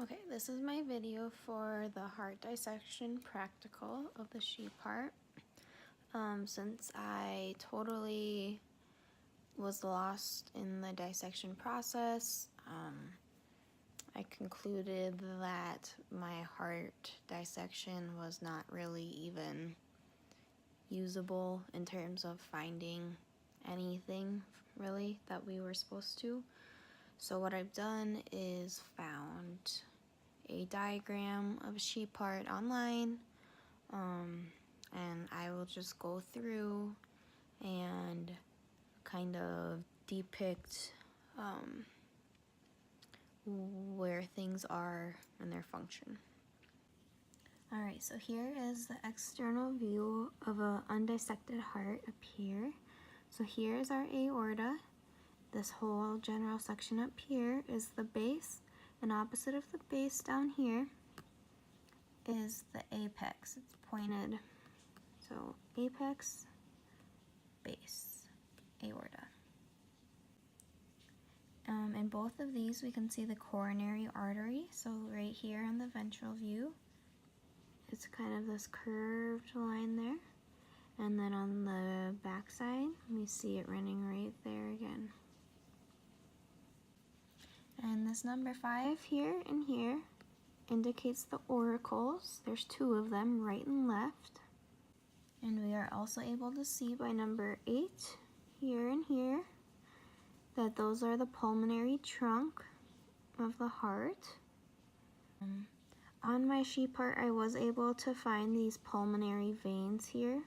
Okay, this is my video for the heart dissection practical of the sheep heart. Since I totally was lost in the dissection process, I concluded that my heart dissection was not really even usable in terms of finding anything really that we were supposed to. So what I've done is found a diagram of a sheep heart online, and I will just go through and kind of depict where things are and their function. Alright, so here is the external view of an undissected heart up here. So here is our aorta. This whole general section up here is the base, and opposite of the base down here is the apex. It's pointed. So apex, base, aorta. In both of these we can see the coronary artery. So right here on the ventral view, it's kind of this curved line there. And then on the back side, we see it running right there again. And this number 5 here and here indicates the auricles. There's 2 of them, right and left. And we are also able to see by number 8 here and here that those are the pulmonary trunk of the heart. On my sheep heart, I was able to find these pulmonary veins here.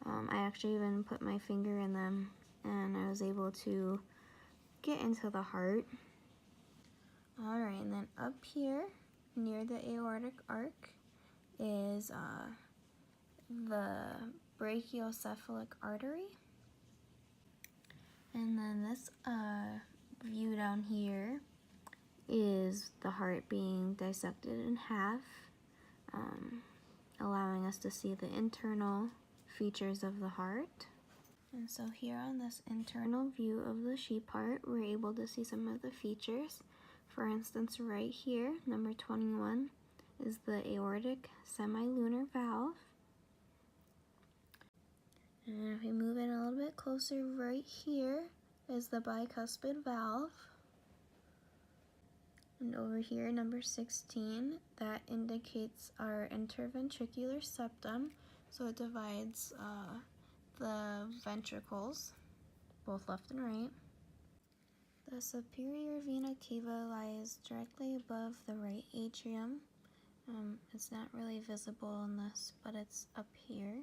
I actually even put my finger in them, and I was able to get into the heart. Alright, and then up here near the aortic arc is the brachiocephalic artery. And then this view down here is the heart being dissected in half, allowing us to see the internal features of the heart. And so here on this internal view of the sheep heart, we're able to see some of the features. For instance, right here, number 21, is the aortic semilunar valve. And if we move in a little bit closer, right here is the bicuspid valve. And over here, number 16, that indicates our interventricular septum. So it divides the ventricles, both left and right. The superior vena cava lies directly above the right atrium. It's not really visible in this, but it's up here.